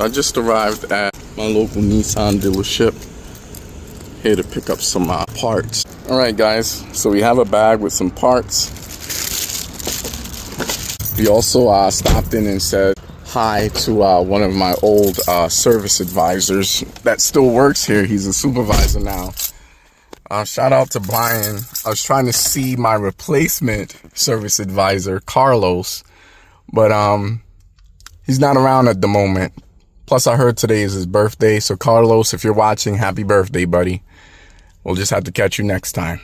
I just arrived at my local Nissan dealership here to pick up some parts. Alright guys, so we have a bag with some parts. We also stopped in and said hi to one of my old service advisors that still works here. He's a supervisor now. Shout out to Brian. I was trying to see my replacement service advisor, Carlos, but he's not around at the moment. Plus, I heard today is his birthday. So, Carlos, if you're watching, happy birthday, buddy. We'll just have to catch you next time.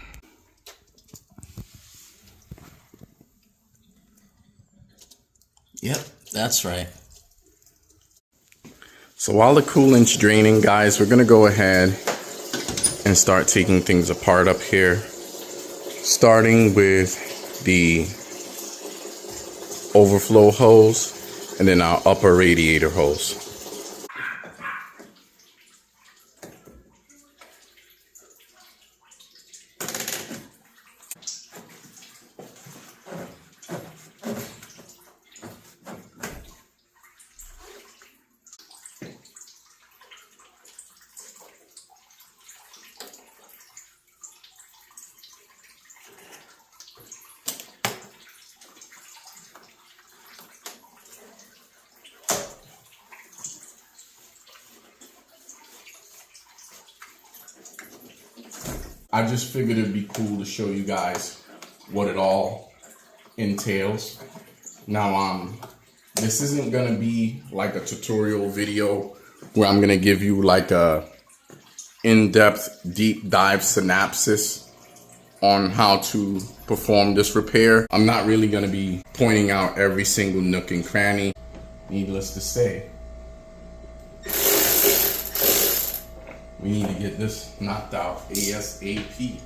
Yep, that's right. So while the coolant's draining, guys, we're going to go ahead and start taking things apart up here. Starting with the overflow hose and then our upper radiator hose. I just figured it'd be cool to show you guys what it all entails. Now, this isn't gonna be like a tutorial video where I'm gonna give you like a in-depth, deep dive synopsis on how to perform this repair. I'm not really gonna be pointing out every single nook and cranny. Needless to say, we need to get this knocked out ASAP.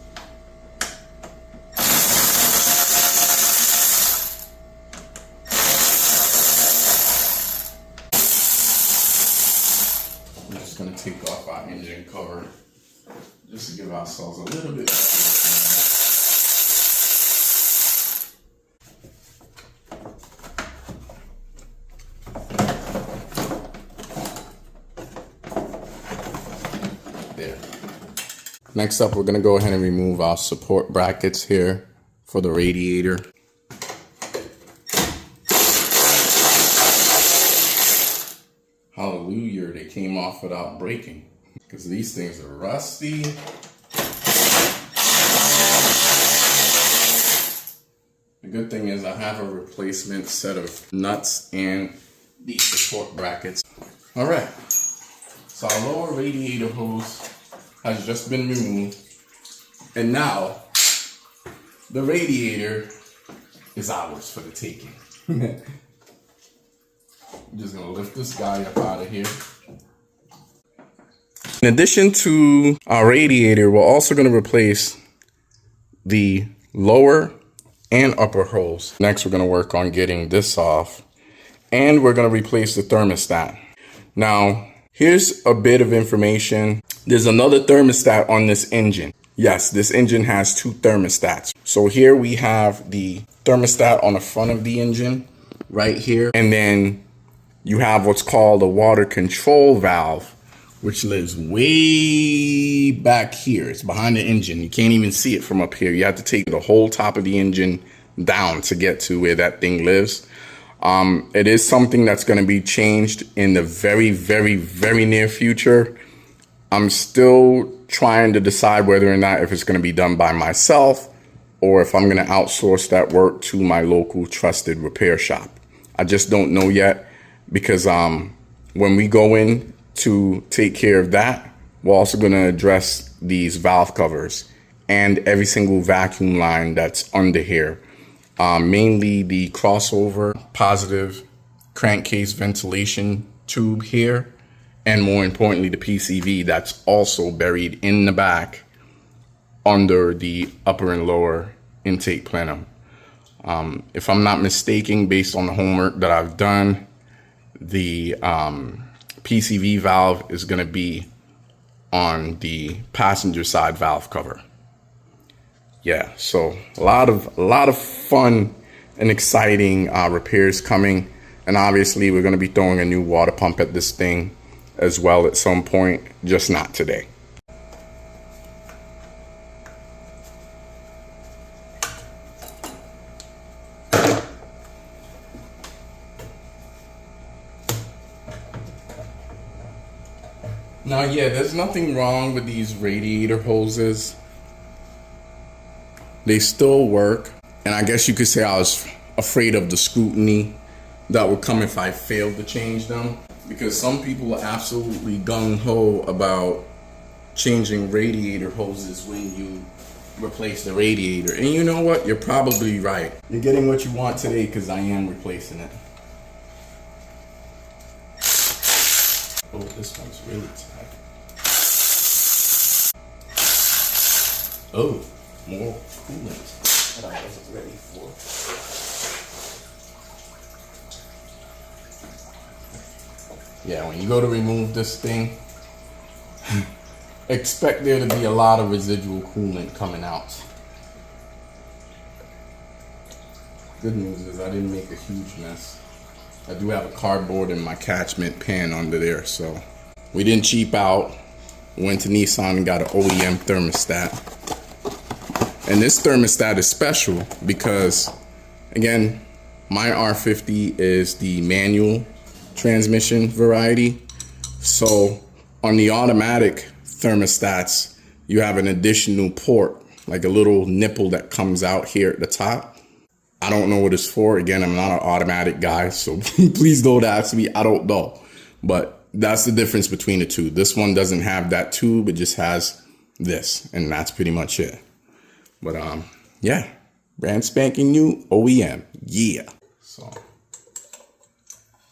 I'm just going to take off our engine cover just to give ourselves a little bit of there. Next up, we're going to go ahead and remove our support brackets here for the radiator. Hallelujah, they came off without breaking because these things are rusty. The good thing is I have a replacement set of nuts and these support brackets. All right. So our lower radiator hose has just been removed, and now the radiator is ours for the taking. I'm just gonna lift this guy up out of here. In addition to our radiator, we're also gonna replace the lower and upper hose. Next, we're gonna work on getting this off, and we're gonna replace the thermostat. Now, here's a bit of information. There's another thermostat on this engine. Yes, this engine has two thermostats. So here we have the thermostat on the front of the engine right here. And then you have what's called a water control valve, which lives way back here. It's behind the engine. You can't even see it from up here. You have to take the whole top of the engine down to get to where that thing lives. It is something that's going to be changed in the very, very, very near future. I'm still trying to decide whether or not if it's going to be done by myself or if I'm going to outsource that work to my local trusted repair shop. I just don't know yet because when we go in to take care of that, we're also going to address these valve covers and every single vacuum line that's under here. Mainly the crossover positive crankcase ventilation tube here, and more importantly, the PCV that's also buried in the back under the upper and lower intake plenum. If I'm not mistaken, based on the homework that I've done, the PCV valve is going to be on the passenger side valve cover. Yeah, so a lot of fun and exciting repairs coming. And obviously we're going to be throwing a new water pump at this thing as well at some point, just not today. Now, yeah, there's nothing wrong with these radiator hoses. They still work. And I guess you could say I was afraid of the scrutiny that would come if I failed to change them. Because some people are absolutely gung-ho about changing radiator hoses when you replace the radiator. And you know what? You're probably right. You're getting what you want today because I am replacing it. Oh, this one's really tight. Oh, more coolant that I wasn't ready for. Yeah, when you go to remove this thing, expect there to be a lot of residual coolant coming out. Good news is I didn't make a huge mess. I do have a cardboard in my catchment pan under there, so we didn't cheap out. Went to Nissan and got an OEM thermostat. And this thermostat is special because, again, my R50 is the manual transmission variety. So on the automatic thermostats, you have an additional port, like a little nipple that comes out here at the top. I don't know what it's for. Again, I'm not an automatic guy, so please don't ask me. I don't know. But that's the difference between the two. This one doesn't have that tube. It just has this, and that's pretty much it. But yeah, brand spanking new OEM. Yeah. So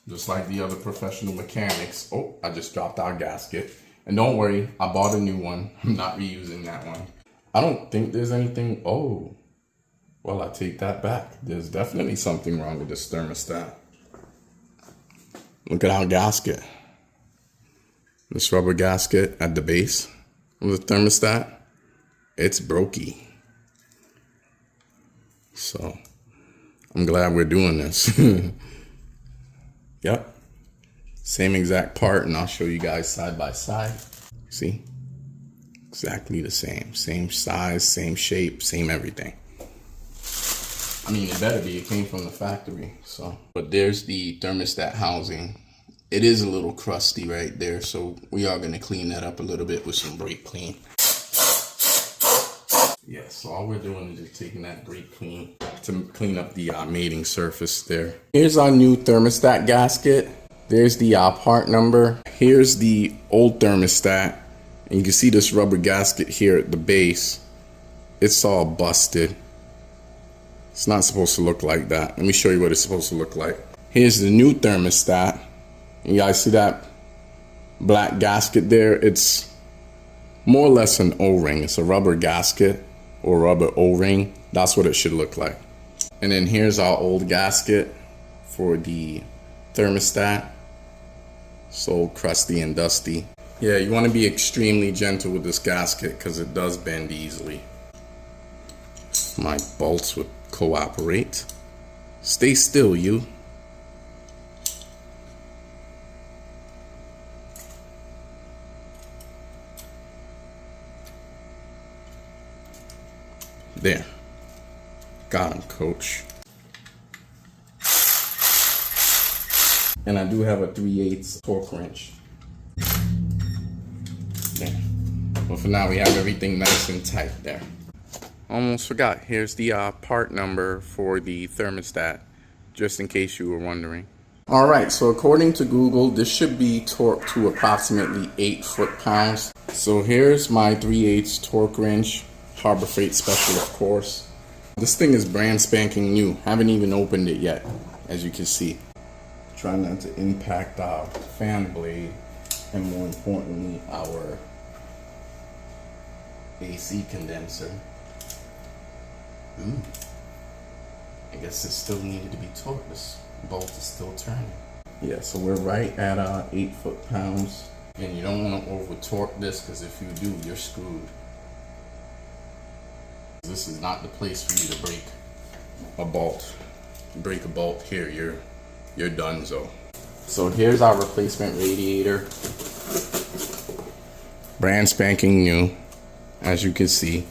just like the other professional mechanics. Oh, I just dropped our gasket. And don't worry, I bought a new one. I'm not reusing that one. I don't think there's anything. Oh. Well, I take that back. There's definitely something wrong with this thermostat. Look at our gasket. This rubber gasket at the base of the thermostat, it's brokey. So I'm glad we're doing this. Yep. Same exact part, and I'll show you guys side by side. See? Exactly the same. Same size, same shape, same everything. I mean, it better be. It came from the factory, so. But there's the thermostat housing. It is a little crusty right there, so we are going to clean that up a little bit with some brake clean. Yeah, so all we're doing is just taking that brake clean to clean up the mating surface there. Here's our new thermostat gasket. There's the part number. Here's the old thermostat. And you can see this rubber gasket here at the base. It's all busted. It's not supposed to look like that. Let me show you what it's supposed to look like. Here's the new thermostat. You guys see that black gasket there? It's more or less an O-ring. It's a rubber gasket or rubber O-ring. That's what it should look like. And then here's our old gasket for the thermostat. So crusty and dusty. Yeah, you want to be extremely gentle with this gasket because it does bend easily. My bolts would cooperate. Stay still, you. There. Got him, coach. And I do have a 3/8 torque wrench. There. But for now, we have everything nice and tight there. Almost forgot. Here's the part number for the thermostat, just in case you were wondering. All right, so according to Google, this should be torqued to approximately 8 foot-pounds. So here's my 3/8 torque wrench, Harbor Freight Special, of course. This thing is brand spanking new. Haven't even opened it yet, as you can see. Trying not to impact our fan blade, and more importantly, our AC condenser. I guess it still needed to be torqued. This bolt is still turning. Yeah, so we're right at 8 foot-pounds. And you don't want to over torque this, because if you do, you're screwed. This is not the place for you to break a bolt. Break a bolt here, you're donezo. So here's our replacement radiator. Brand spanking new, as you can see.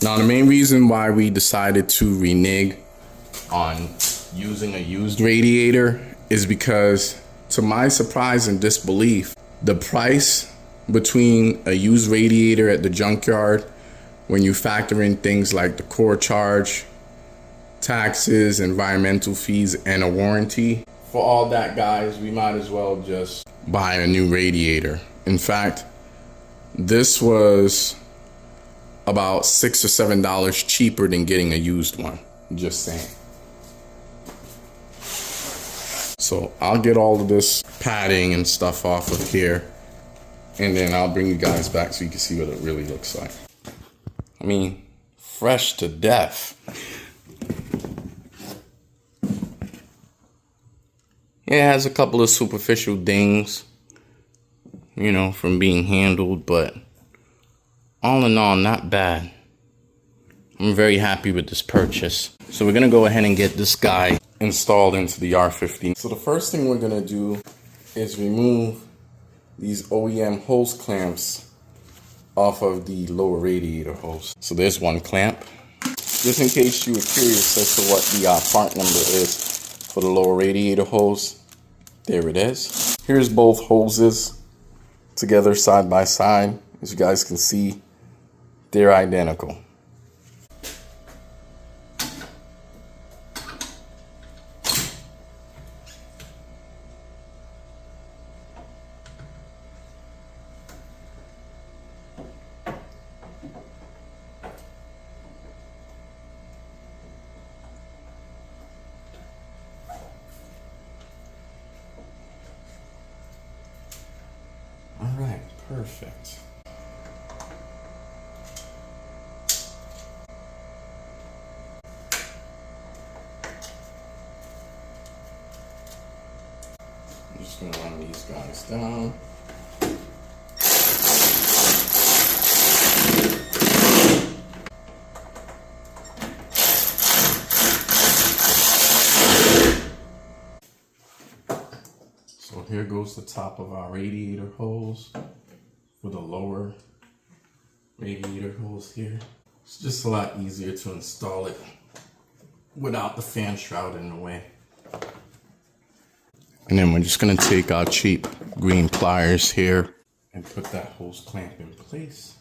Now the main reason why we decided to renege on using a used radiator is because, to my surprise and disbelief, the price between a used radiator at the junkyard, when you factor in things like the core charge, taxes, environmental fees, and a warranty, for all that, guys, we might as well just buy a new radiator. In fact, this was about $6 or $7 cheaper than getting a used one. Just saying. So I'll get all of this padding and stuff off of here, and then I'll bring you guys back so you can see what it really looks like. I mean, fresh to death. Yeah, it has a couple of superficial dings, you know, from being handled, but all in all, not bad. I'm very happy with this purchase. So we're gonna go ahead and get this guy installed into the R50. So the first thing we're gonna do is remove these OEM hose clamps off of the lower radiator hose. So there's one clamp. Just in case you were curious as to what the part number is for the lower radiator hose, there it is. Here's both hoses together side by side. As you guys can see, they're identical. All right, perfect. I'm just gonna run these guys down. So here goes the top of our radiator hose for the lower radiator hose here. It's just a lot easier to install it without the fan shroud in the way. And then we're just gonna take our cheap green pliers here and put that hose clamp in place,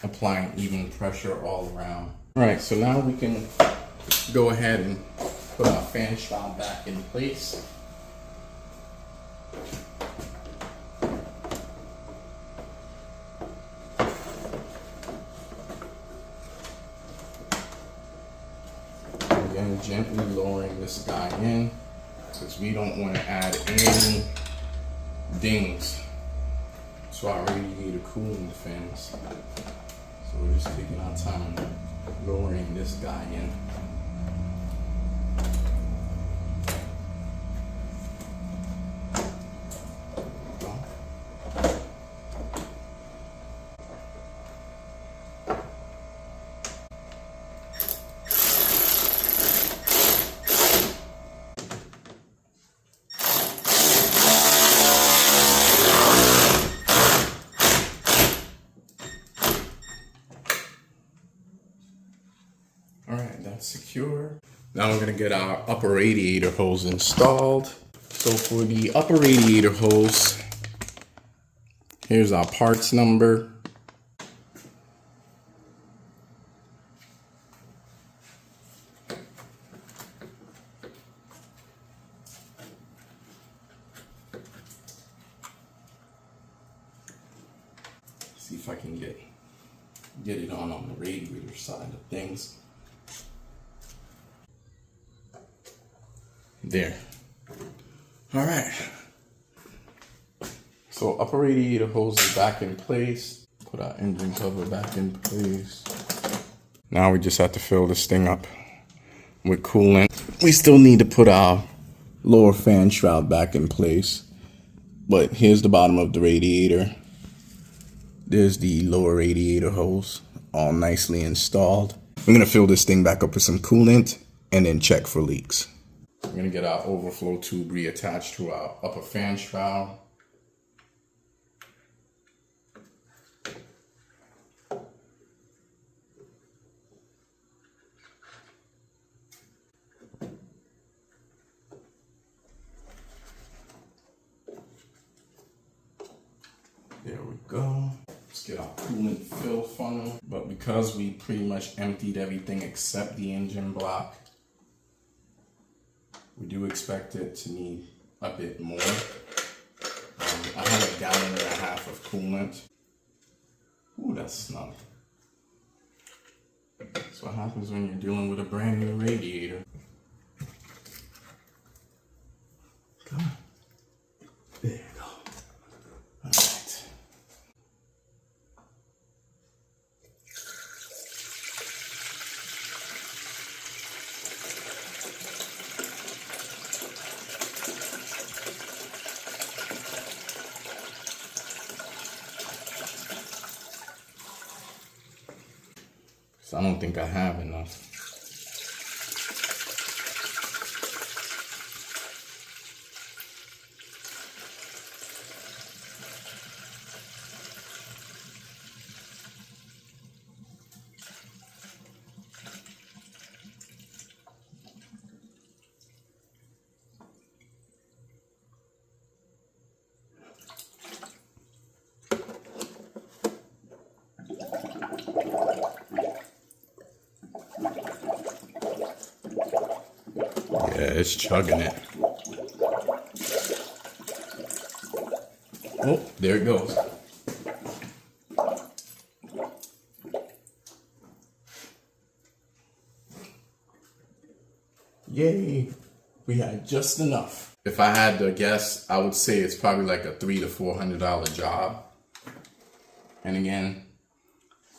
applying even pressure all around. All right, so now we can go ahead and put our fan shroud back in place. Again, gently lowering this guy in, because we don't want to add any dings to our radiator cooling fans. So we're just taking our time lowering this guy in. Alright, that's secure. Now we're going to get our upper radiator hose installed. So for the upper radiator hose, here's our parts number. See if I can get it on the radiator side of things. There. All right. So upper radiator hose is back in place. Put our engine cover back in place. Now we just have to fill this thing up with coolant. We still need to put our lower fan shroud back in place. But here's the bottom of the radiator. There's the lower radiator hose, all nicely installed. I'm gonna fill this thing back up with some coolant and then check for leaks. We're going to get our overflow tube reattached to our upper fan shroud. There we go. Let's get our coolant fill funnel. But because we pretty much emptied everything except the engine block, we do expect it to need a bit more. I have 1.5 gallons of coolant. Ooh, that's snug. That's what happens when you're dealing with a brand new radiator. Come on. There you go. All right. So I don't think I have enough. Yeah, it's chugging it. Oh, there it goes. Yay, we had just enough. If I had to guess, I would say it's probably like a $300 to $400 job. And again,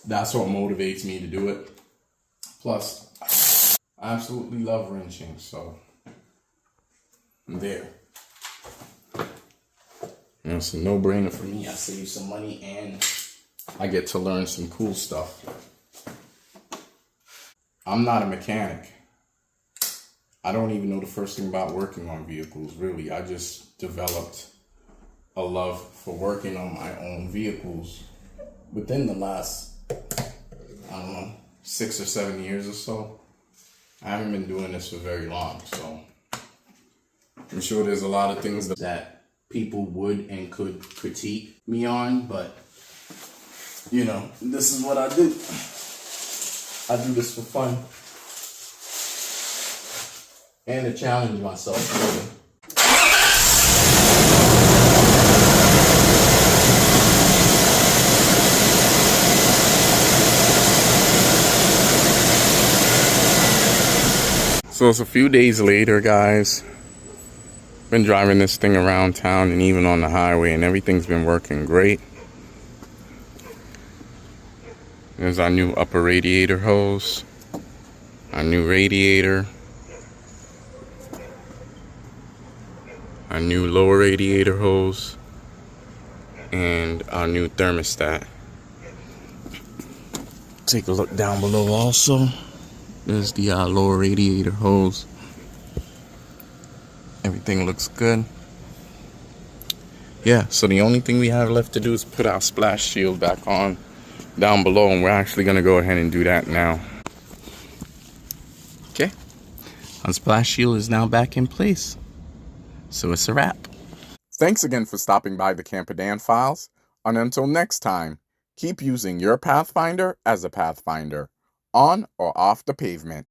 that's what motivates me to do it. Plus, I absolutely love wrenching, so I'm there. You know, it's a no-brainer for me. I save some money and I get to learn some cool stuff. I'm not a mechanic. I don't even know the first thing about working on vehicles, really. I just developed a love for working on my own vehicles within the last, I don't know, 6 or 7 years or so. I haven't been doing this for very long, so I'm sure there's a lot of things that people would and could critique me on, but you know, this is what I do. I do this for fun and to challenge myself, really. So it's a few days later, guys. Been driving this thing around town and even on the highway, and everything's been working great. There's our new upper radiator hose, our new radiator, our new lower radiator hose, and our new thermostat. Take a look down below also. There's the lower radiator hose. Everything looks good. Yeah, so the only thing we have left to do is put our splash shield back on down below, and we're actually going to go ahead and do that now. Okay, our splash shield is now back in place. So it's a wrap. Thanks again for stopping by the Camper Dan Files. And until next time, keep using your Pathfinder as a Pathfinder, on or off the pavement.